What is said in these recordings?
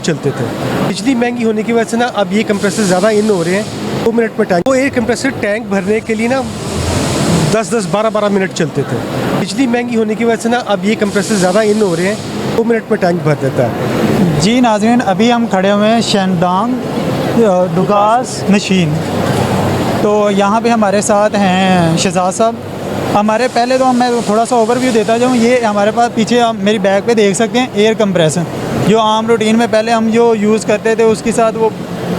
चलते थे। बिजली महंगी होने की वजह से ना अब ये कंप्रेसर ज़्यादा इन हो रहे हैं, 2 मिनट में टैंक। वो एयर कंप्रेसर टैंक भरने के लिए ना 10-10, 12-12 मिनट चलते थे। बिजली महंगी होने की वजह से ना अब ये कंप्रेसर ज़्यादा इन हो रहे हैं, 2 मिनट में टैंक भर देता है। जी नाज़रीन, अभी हम खड़े हुए हैं शेनडोंग डुगास मशीन। तो यहाँ पे हमारे साथ हैं शहजाद साहब। हमारे पहले तो मैं थोड़ा सा ओवरव्यू देता जाऊँ। ये हमारे पास पीछे आप मेरी बैग पे देख सकते हैं एयर कंप्रेसर, जो आम रूटीन में पहले हम जो यूज़ करते थे उसके साथ वो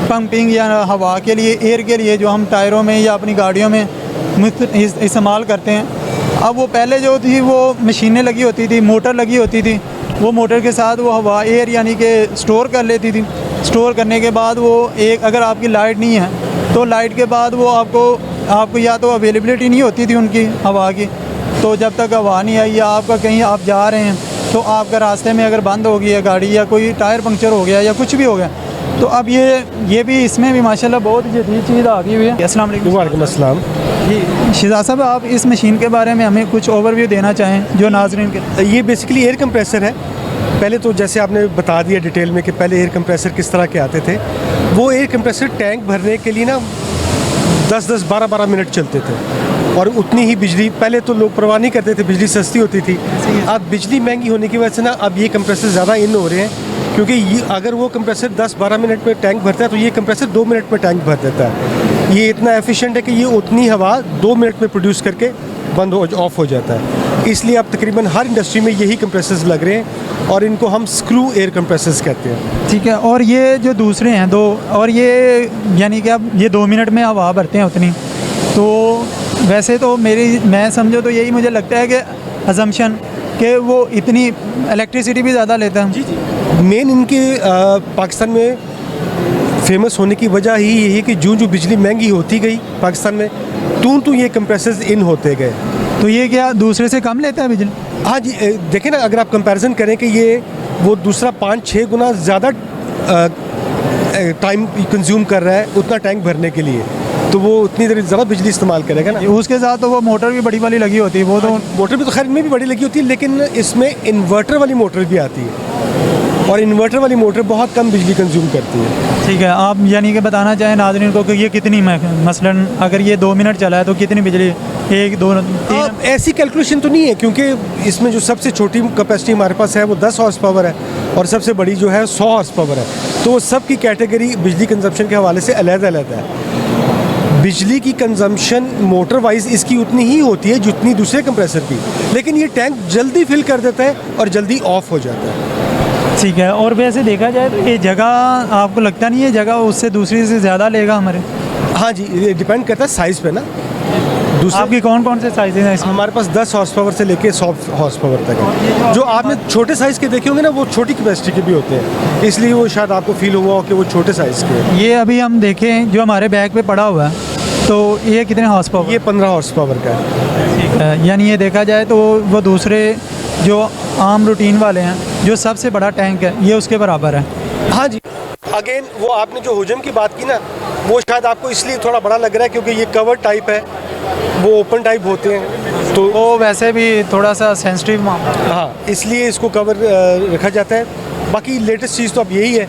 पंपिंग या हवा के लिए, एयर के लिए जो हम टायरों में या अपनी गाड़ियों में इस्तेमाल करते हैं। अब वो पहले जो थी वो मशीनें लगी होती थी, मोटर लगी होती थी, वो मोटर के साथ वो हवा एयर यानी कि स्टोर कर लेती थी। स्टोर करने के बाद वो एक, अगर आपकी लाइट नहीं है तो लाइट के बाद वो आपको या तो अवेलेबिलिटी नहीं होती थी उनकी हवा की, तो जब तक हवा नहीं आई या आपका कहीं आप जा रहे हैं तो आपका रास्ते में अगर बंद हो गई है गाड़ी या कोई टायर पंक्चर हो गया या कुछ भी हो गया, तो अब ये भी इसमें भी माशाल्लाह बहुत जदीद चीज़ आ गई हुई है। अस्सलाम वालेकुम। अस्सलाम। जी शहजाद साहब, आप इस मशीन के बारे में हमें कुछ ओवरव्यू देना चाहें जो नाज़रीन के। ये बेसिकली एयर कंप्रेसर है। पहले तो जैसे आपने बता दिया डिटेल में कि पहले एयर कंप्रेसर किस तरह के आते थे। वो एयर कंप्रेसर टैंक भरने के लिए ना 10-10, 12-12 मिनट चलते थे और उतनी ही बिजली, पहले तो लोग परवाह नहीं करते थे, बिजली सस्ती होती थी। अब बिजली महंगी होने की वजह से ना अब ये कंप्रेसर ज़्यादा इन हो रहे हैं, क्योंकि ये अगर वो कंप्रेसर 10-12 मिनट में टैंक भरता है तो ये कंप्रेसर 2 मिनट में टैंक भर देता है। ये इतना एफिशिएंट है कि ये उतनी हवा 2 मिनट में प्रोड्यूस करके ऑफ हो जाता है। इसलिए अब तकरीबन हर इंडस्ट्री में यही कंप्रेसर्स लग रहे हैं और इनको हम स्क्रू एयर कंप्रेसर्स कहते हैं। ठीक है। और ये जो दूसरे हैं दो, और ये यानी कि अब ये 2 मिनट में हवा भरते हैं उतनी, तो वैसे तो मैं समझो तो यही मुझे लगता है कि अजम्पशन कि वो इतनी इलेक्ट्रिसिटी भी ज़्यादा लेता है। जी जी। मेन इनके पाकिस्तान में फेमस होने की वजह ही यही है कि जो बिजली महंगी होती गई पाकिस्तान में, तो ये कंप्रेसर्स इन होते गए। तो ये क्या दूसरे से कम लेता है बिजली? हाँ जी, देखें ना, अगर आप कंपैरिजन करें कि ये वो दूसरा 5-6 गुना ज़्यादा टाइम कंज्यूम कर रहा है उतना टैंक भरने के लिए, तो वो उतनी देर ज़्यादा बिजली इस्तेमाल करेगा ना। उसके साथ तो वो मोटर भी बड़ी वाली लगी होती है। वो तो मोटर भी तो खैर में भी बड़ी लगी होती है, लेकिन इसमें इन्वर्टर वाली मोटर भी आती है और इन्वर्टर वाली मोटर बहुत कम बिजली कंज्यूम करती है। ठीक है। आप यानी कि बताना चाहें नाज़रीन को कि ये कितनी, मसलन अगर ये 2 मिनट चला है तो कितनी बिजली, 1, 2, 3? ऐसी कैलकुलेशन तो नहीं है, क्योंकि इसमें जो सबसे छोटी कैपेसिटी हमारे पास है वो 10 हॉर्स पावर है और सबसे बड़ी जो है 100 हॉर्स पावर है। तो सब की कैटेगरी बिजली कंजम्पशन के हवाले से अलग-अलग है। बिजली की कंजम्पशन मोटर वाइज इसकी उतनी ही होती है जितनी दूसरे कंप्रेसर की, लेकिन ये टैंक जल्दी फिल कर देता है और जल्दी ऑफ हो जाता है। ठीक है। और वैसे देखा जाए तो ये जगह, आपको लगता नहीं है जगह उससे दूसरी से ज़्यादा लेगा हमारे? हाँ जी, ये डिपेंड करता है साइज़ पे ना। दूसरे आपकी कौन से साइज़ हैं इसमें? हमारे पास 10 हॉर्स पावर से लेके 100 हॉर्स पावर तक है। जो आपने छोटे साइज़ के देखे होंगे ना, वो छोटी कैपेसिटी के भी होते हैं, इसलिए वो शायद आपको फील हुआ हो कि वो छोटे साइज़ के हैं। ये अभी हम देखें जो हमारे बैग पे पड़ा हुआ है, तो ये कितने हॉर्स पावर? ये 15 हॉर्स पावर का है। ठीक है। यानी ये देखा जाए तो वो दूसरे जो आम रूटीन वाले हैं, जो सबसे बड़ा टैंक है, ये उसके बराबर है। हाँ जी। अगेन वो आपने जो हुजम की बात की ना, वो शायद आपको इसलिए थोड़ा बड़ा लग रहा है क्योंकि ये कवर टाइप है, वो ओपन टाइप होते हैं, तो वो वैसे भी थोड़ा सा सेंसिटिव मामला। हाँ, इसलिए इसको कवर रखा जाता है। बाकी लेटेस्ट चीज़ तो अब यही है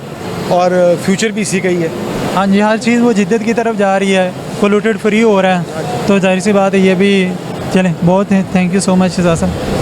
और फ्यूचर भी इसी का ही है। हाँ जी, हर चीज़ वो जिद्दत की तरफ जा रही है, पोल्यूटेड फ्री हो रहा है, तो जाहिर सी बात है ये भी। चलें, बहुत है, thank you so much Shahzad साहब।